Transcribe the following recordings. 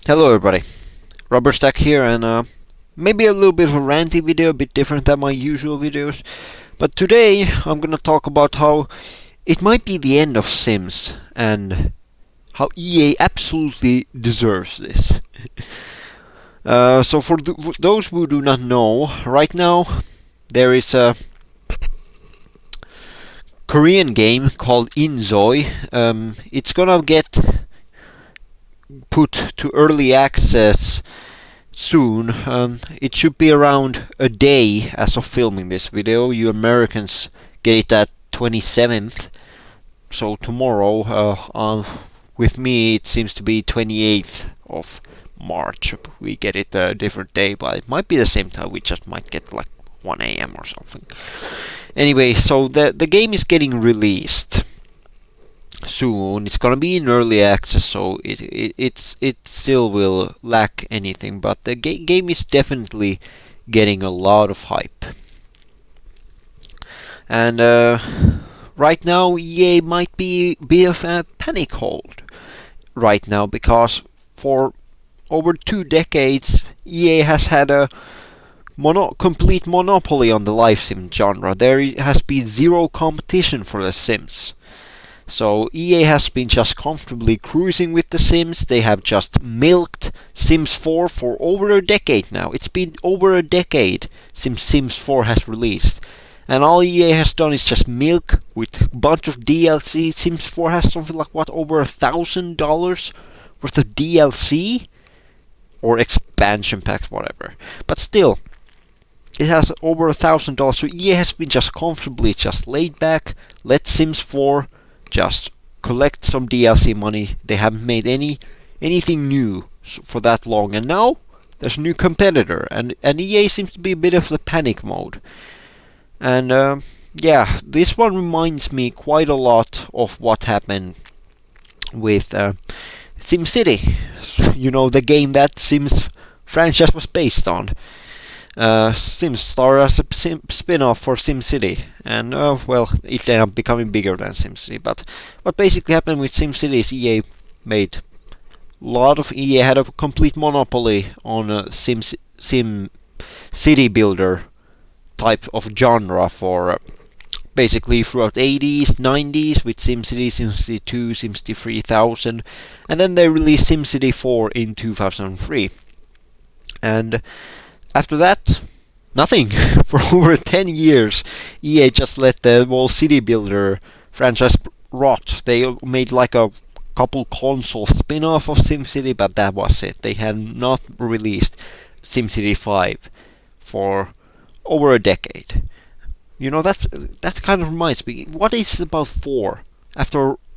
Hello everybody, Rubber Stack here, and maybe a little bit of a ranty video, a bit different than my usual videos. But today I'm gonna talk about how it might be the end of Sims and how EA absolutely deserves this. So for those who do not know, right now there is a Korean game called Inzoi. It's gonna get put to early access soon. It should be around a day as of filming this video. You Americans get it at 27th, so tomorrow. With me, it seems to be 28th of March. We get it a different day, but it might be the same time. We just might get like 1 a.m. or something. Anyway, so the game is getting released soon. It's gonna be in early access, so it still will lack anything, but the game is definitely getting a lot of hype. And right now EA might be of a panic hold right now, because for over 2 decades EA has had a complete monopoly on the life sim genre. There has been zero competition for the Sims. So EA has been just comfortably cruising with the Sims. They have just milked Sims 4 for over a decade now. It's been over a decade since Sims 4 has released. And all EA has done is just milk with a bunch of DLC. Sims 4 has something like, what, over $1,000 worth of DLC? Or expansion packs, whatever. But still, it has over $1,000. So EA has been just comfortably just laid back, let Sims 4 just collect some DLC money. They haven't made anything new for that long, and now there's a new competitor, and EA seems to be a bit of the panic mode. And yeah, this one reminds me quite a lot of what happened with SimCity. You know, the game that Sims franchise was based on. Sims started as a spin-off for SimCity, and well, it ended up becoming bigger than SimCity. But what basically happened with SimCity is EA had a complete monopoly on a Sim city builder type of genre for basically throughout 80s, 90s with SimCity, SimCity 2, SimCity 3000, and then they released SimCity 4 in 2003. And after that, nothing. For over 10 years, EA just let the whole city builder franchise rot. They made like a couple console spin-off of SimCity, but that was it. They had not released SimCity 5 for over a decade. You know, that kind of reminds me. What is it about 4?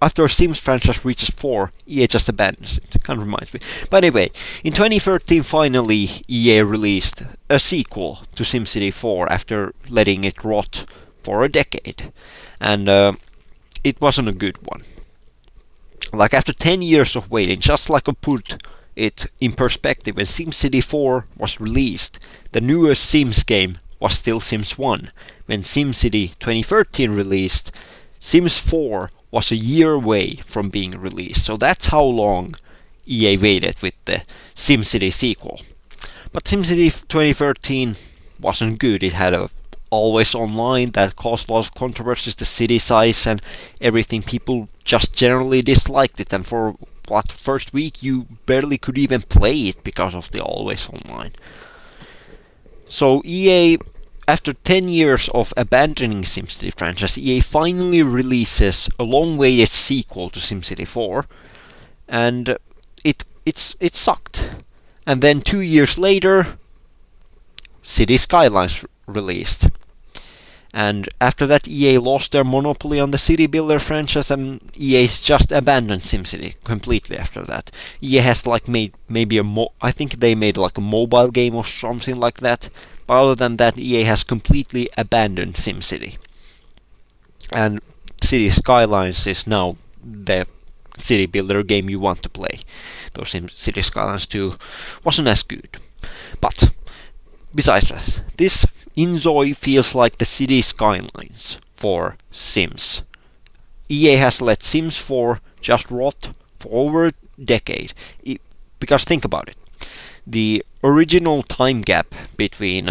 After Sims franchise reaches 4, EA just abandons it. It kind of reminds me. But anyway, in 2013 finally EA released a sequel to SimCity 4 after letting it rot for a decade. And it wasn't a good one. Like, after 10 years of waiting, just like I put it in perspective, when SimCity 4 was released, the newest Sims game was still Sims 1. When SimCity 2013 released, Sims 4 was a year away from being released. So that's how long EA waited with the SimCity sequel. But SimCity 2013 wasn't good. It had a always online that caused a lot of controversies, the city size and everything. People just generally disliked it, and for first week you barely could even play it because of the always online. So EA, after 10 years of abandoning SimCity franchise, EA finally releases a long-awaited sequel to SimCity 4, and it sucked. And then 2 years later, City Skylines released. And after that, EA lost their monopoly on the city builder franchise, and EA's just abandoned SimCity completely after that. EA has like made maybe I think they made like a mobile game or something like that. But other than that, EA has completely abandoned SimCity. And City Skylines is now the city builder game you want to play. Though City Skylines 2 wasn't as good. But besides that, this Inzoi feels like the City Skylines for Sims. EA has let Sims 4 just rot for over a decade. because think about it. The original time gap between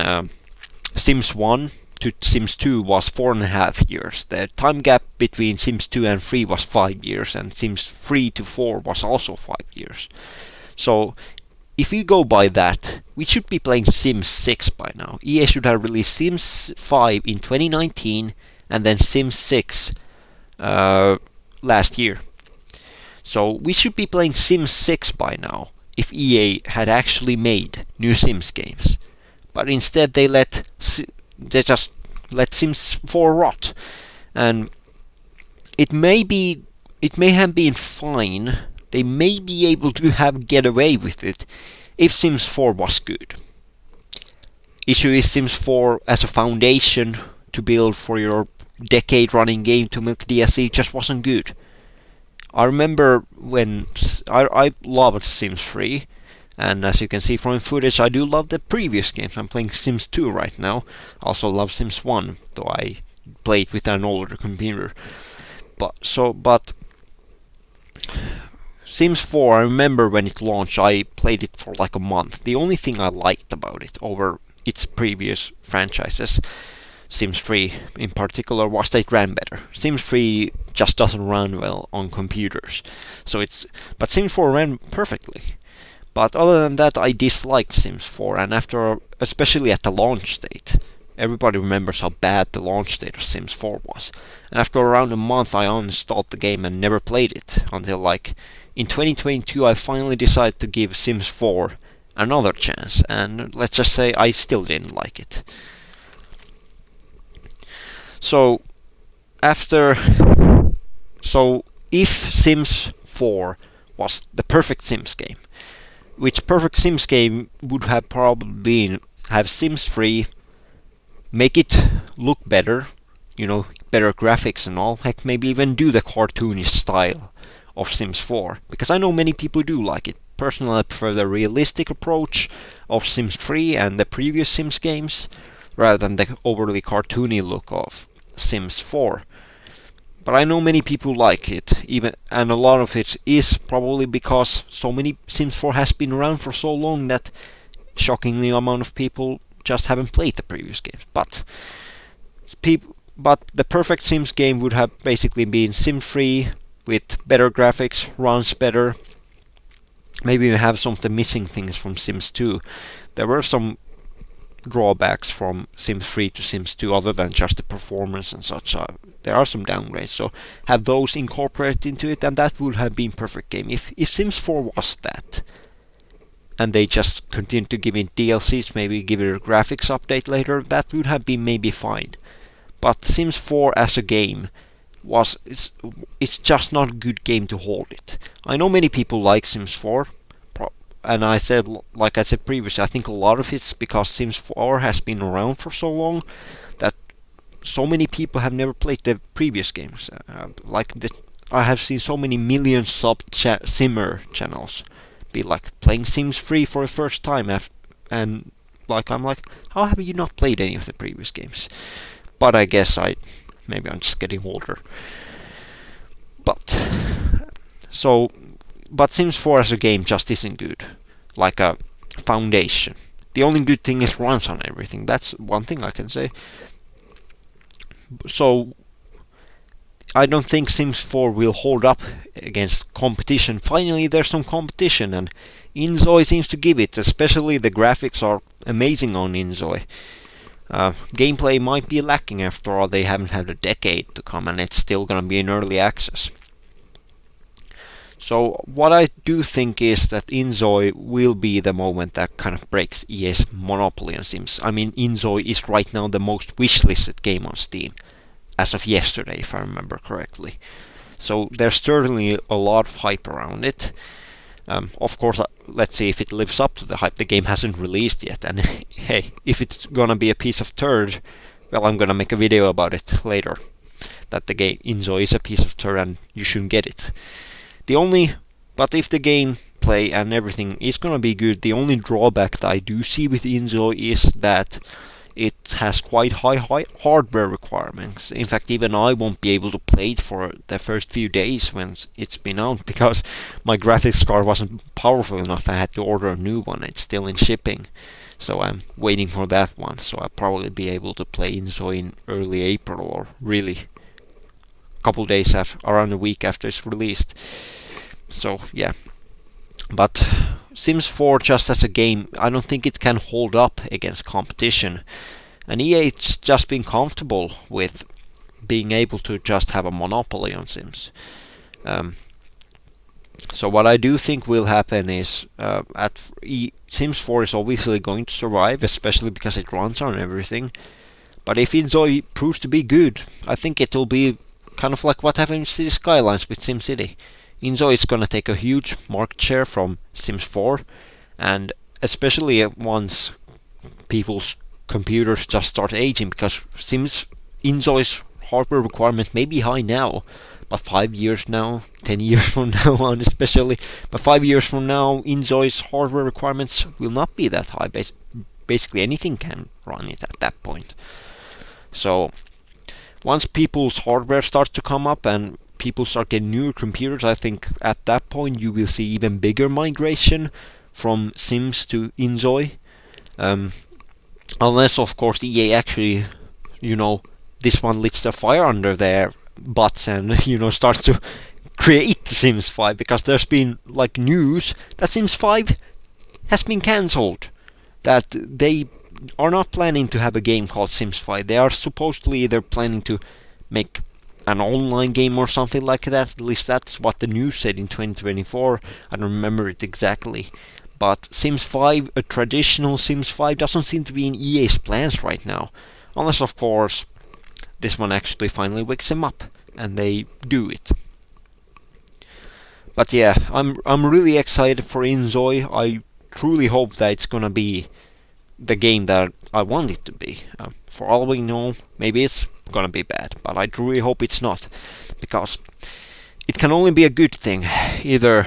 Sims 1 to Sims 2 was 4.5 years. The time gap between Sims 2 and 3 was 5 years, and Sims 3 to 4 was also 5 years. So if we go by that, we should be playing Sims 6 by now. EA should have released Sims 5 in 2019 and then Sims 6 last year. So we should be playing Sims 6 by now if EA had actually made new Sims games. But instead they just let Sims 4 rot. And it may have been fine. They may be able to get away with it if Sims 4 was good. Issue is Sims 4 as a foundation to build for your decade-running game to milk DLC just wasn't good. I remember when I loved Sims 3, and as you can see from footage, I do love the previous games. I'm playing Sims 2 right now. Also love Sims 1, though I played with an older computer. But Sims 4, I remember when it launched, I played it for like a month. The only thing I liked about it over its previous franchises, Sims 3 in particular, was that it ran better. Sims 3 just doesn't run well on computers. But Sims 4 ran perfectly. But other than that, I disliked Sims 4, and especially at the launch date, everybody remembers how bad the launch date of Sims 4 was. And after around a month, I uninstalled the game and never played it until in 2022, I finally decided to give Sims 4 another chance, and let's just say I still didn't like it. So if Sims 4 was the perfect Sims game, which perfect Sims game would have probably been have Sims 3, make it look better, better graphics and all, heck, maybe even do the cartoonish style of Sims 4, because I know many people do like it. Personally, I prefer the realistic approach of Sims 3 and the previous Sims games, rather than the overly cartoony look of Sims 4. But I know many people like it, and a lot of it is probably because so many Sims 4 has been around for so long that shockingly amount of people just haven't played the previous games. But the perfect Sims game would have basically been Sims 3 with better graphics, runs better. Maybe even have some of the missing things from Sims 2. There were some drawbacks from Sims 3 to Sims 2 other than just the performance and such. There are some downgrades, so have those incorporated into it, and that would have been perfect game. If Sims 4 was that, and they just continued to give it DLCs, maybe give it a graphics update later, that would have been maybe fine. But Sims 4 as a game it's just not a good game to hold it. I know many people like Sims 4, and like I said previously, I think a lot of it's because Sims 4 has been around for so long that so many people have never played the previous games. I have seen so many million Simmer channels be playing Sims 3 for the first time, and I'm like, how have you not played any of the previous games? But I guess maybe I'm just getting older. But Sims 4 as a game just isn't good. Like a foundation. The only good thing is runs on everything. That's one thing I can say. So I don't think Sims 4 will hold up against competition. Finally, there's some competition, and Inzoi seems to give it. Especially the graphics are amazing on Inzoi. Gameplay might be lacking after all. They haven't had a decade to come, and it's still gonna be in early access. So what I do think is that Inzoi will be the moment that kind of breaks EA's monopoly on Sims. I mean, Inzoi is right now the most wishlisted game on Steam, as of yesterday, if I remember correctly. So there's certainly a lot of hype around it. Of course, let's see if it lives up to the hype. The game hasn't released yet, and hey, if it's gonna be a piece of turd, well, I'm gonna make a video about it later. That the game Inzoi is a piece of turd and you shouldn't get it. But if the gameplay and everything is gonna be good, the only drawback that I do see with Inzoi is that it has quite high hardware requirements. In fact, even I won't be able to play it for the first few days when it's been out because my graphics card wasn't powerful enough. I had to order a new one. It's still in shipping, so I'm waiting for that one. So I'll probably be able to play Inzoi in early April, or really a couple days after, around a week after it's released. So yeah, but Sims 4 just as a game, I don't think it can hold up against competition. And EA's just been comfortable with being able to just have a monopoly on Sims. So what I do think will happen is Sims 4 is obviously going to survive, especially because it runs on everything. But if Inzoi proves to be good, I think it will be kind of like what happened with City Skylines with SimCity. Inzoi is going to take a huge market share from Sims 4, and especially once people's computers just start aging, because Inzoi's hardware requirement may be high now, but 5 years now, 10 years from now on especially, but 5 years from now, Inzoi's hardware requirements will not be that high. Basically anything can run it at that point. So once people's hardware starts to come up and people start getting newer computers, I think at that point you will see even bigger migration from Sims to Inzoi. Unless, of course, EA actually, this one lights the fire under their butts and, starts to create Sims 5, because there's been, news that Sims 5 has been cancelled. That they are not planning to have a game called Sims 5. They are supposedly either planning to make an online game or something like that. At least that's what the news said in 2024. I don't remember it exactly. But Sims 5, a traditional Sims 5, doesn't seem to be in EA's plans right now. Unless, of course, this one actually finally wakes them up and they do it. But yeah, I'm really excited for Inzoi. I truly hope that it's gonna be the game that I want it to be. For all we know, maybe it's gonna be bad, but I truly hope it's not, because it can only be a good thing. Either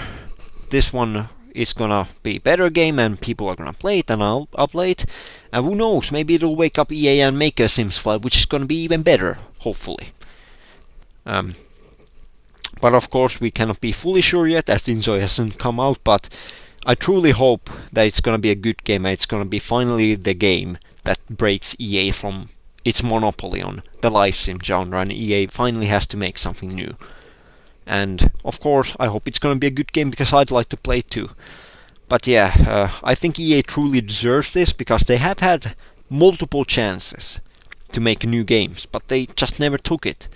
this one is gonna be a better game and people are gonna play it and I'll play it, and who knows, maybe it'll wake up EA and make a Sims 5 which is gonna be even better, hopefully. But of course we cannot be fully sure yet as Inzoi hasn't come out, but I truly hope that it's gonna be a good game and it's gonna be finally the game that breaks EA from its monopoly on the live sim genre, and EA finally has to make something new. And of course I hope it's gonna be a good game because I'd like to play it too. But yeah, I think EA truly deserves this because they have had multiple chances to make new games, but they just never took it.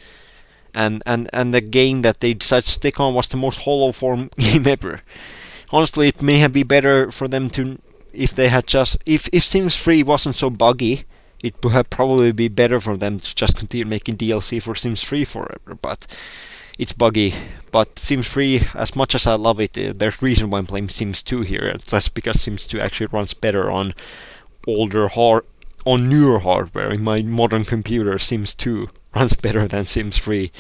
And the game that they decided to stick on was the most hollow form game ever. Honestly, it may have been better for them to, if they had just, if Sims 3 wasn't so buggy, it would have probably be better for them to just continue making DLC for Sims 3 forever. But it's buggy. But Sims 3, as much as I love it, there's reason why I'm playing Sims 2 here. That's because Sims 2 actually runs better on newer hardware. In my modern computer, Sims 2 runs better than Sims 3.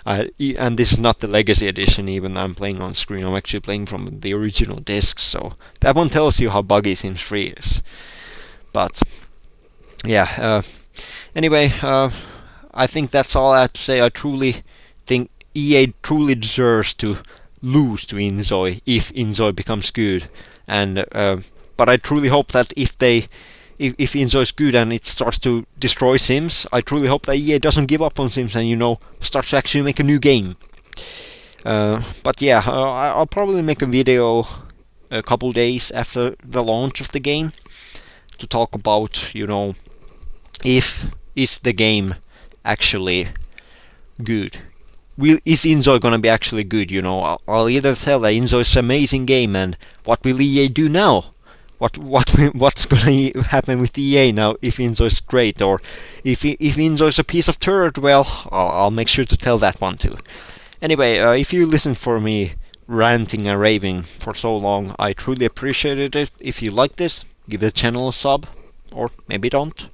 And this is not the Legacy Edition even I'm playing on screen. I'm actually playing from the original discs, so that one tells you how buggy Sims 3 is. But yeah, anyway, I think that's all I have to say. I truly think EA truly deserves to lose to Inzoi if Inzoi becomes good. And but I truly hope that if Inzoi is good and it starts to destroy Sims, I truly hope that EA doesn't give up on Sims and starts to actually make a new game. But yeah, I'll probably make a video a couple days after the launch of the game to talk about if is the game actually good. Is Inzoi gonna be actually good? I'll either tell that Inzoi is an amazing game, and what will EA do now? What's gonna happen with EA now if Inzoi is great, or if Inzoi is a piece of turd? Well, I'll make sure to tell that one too. Anyway, if you listened for me ranting and raving for so long, I truly appreciated it. If you like this, give the channel a sub, or maybe don't.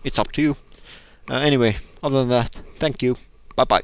It's up to you. Anyway, other than that, thank you. Bye bye.